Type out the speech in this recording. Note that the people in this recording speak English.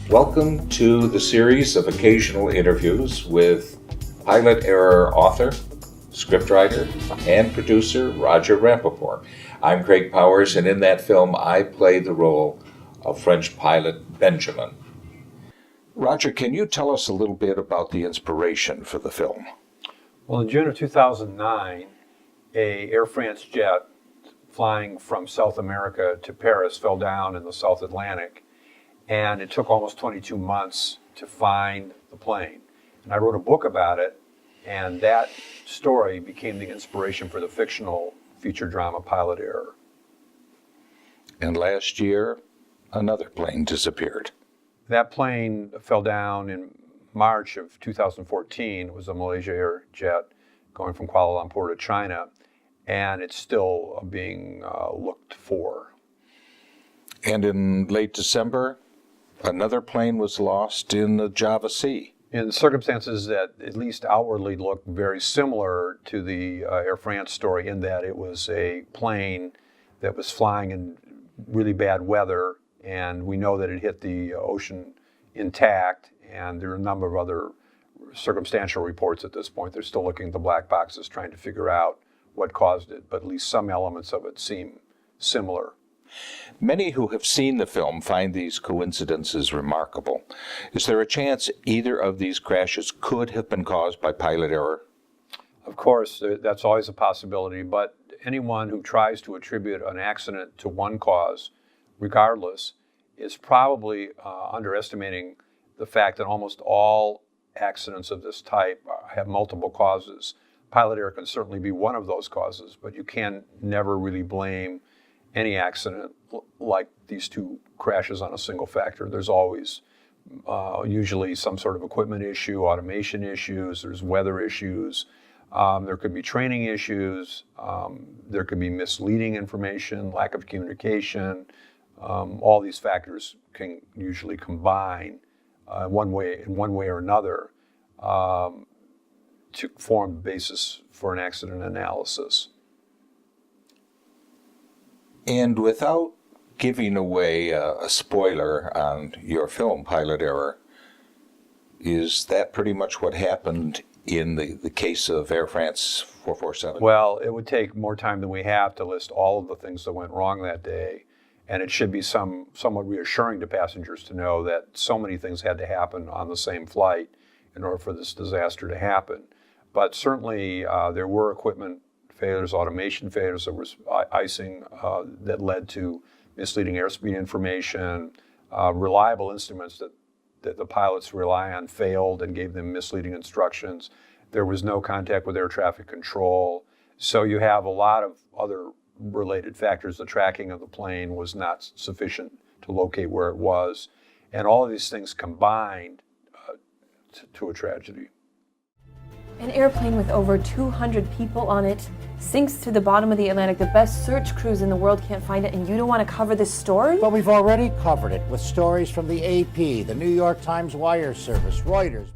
Welcome to the series of occasional interviews with Pilot Error author, scriptwriter, and producer Roger Rapoport. I'm Craig Powers, and in that film I play the role of French pilot Benjamin. Roger, can you tell us a little bit about the inspiration for the film? Well, in June of 2009, a Air France jet flying from South America to Paris fell down in the South Atlantic, and it took almost 22 months to find the plane. And I wrote a book about it, and that story became the inspiration for the fictional feature drama Pilot Error. And last year, another plane disappeared. That plane fell down in March of 2014. It was a Malaysia Air jet going from Kuala Lumpur to China, and it's still being looked for. And in late December, another plane was lost in the Java Sea. In circumstances that at least outwardly look very similar to the Air France story, in that it was a plane that was flying in really bad weather, and we know that it hit the ocean intact, and there are a number of other circumstantial reports at this point. They're still looking at the black boxes trying to figure out what caused it, but at least some elements of it seem similar. Many who have seen the film find these coincidences remarkable. Is there a chance either of these crashes could have been caused by pilot error? Of course, that's always a possibility, but anyone who tries to attribute an accident to one cause, regardless, is probably underestimating the fact that almost all accidents of this type have multiple causes. Pilot error can certainly be one of those causes, but you can never really blame any accident like these two crashes on a single factor. There's always usually some sort of equipment issue, automation issues, there's weather issues, there could be training issues, there could be misleading information, lack of communication. All these factors can usually combine in one way or another to form the basis for an accident analysis. And without giving away a spoiler on your film, Pilot Error, is that pretty much what happened in the case of Air France 447? Well, it would take more time than we have to list all of the things that went wrong that day, and it should be somewhat reassuring to passengers to know that so many things had to happen on the same flight in order for this disaster to happen. But certainly there were equipment failures, automation failures, there was icing that led to misleading airspeed information, reliable instruments that the pilots rely on failed and gave them misleading instructions. There was no contact with air traffic control. So you have a lot of other related factors. The tracking of the plane was not sufficient to locate where it was. And all of these things combined to a tragedy. An airplane with over 200 people on it sinks to the bottom of the Atlantic. The best search crews in the world can't find it, and you don't want to cover this story? But we've already covered it with stories from the AP, the New York Times Wire Service, Reuters.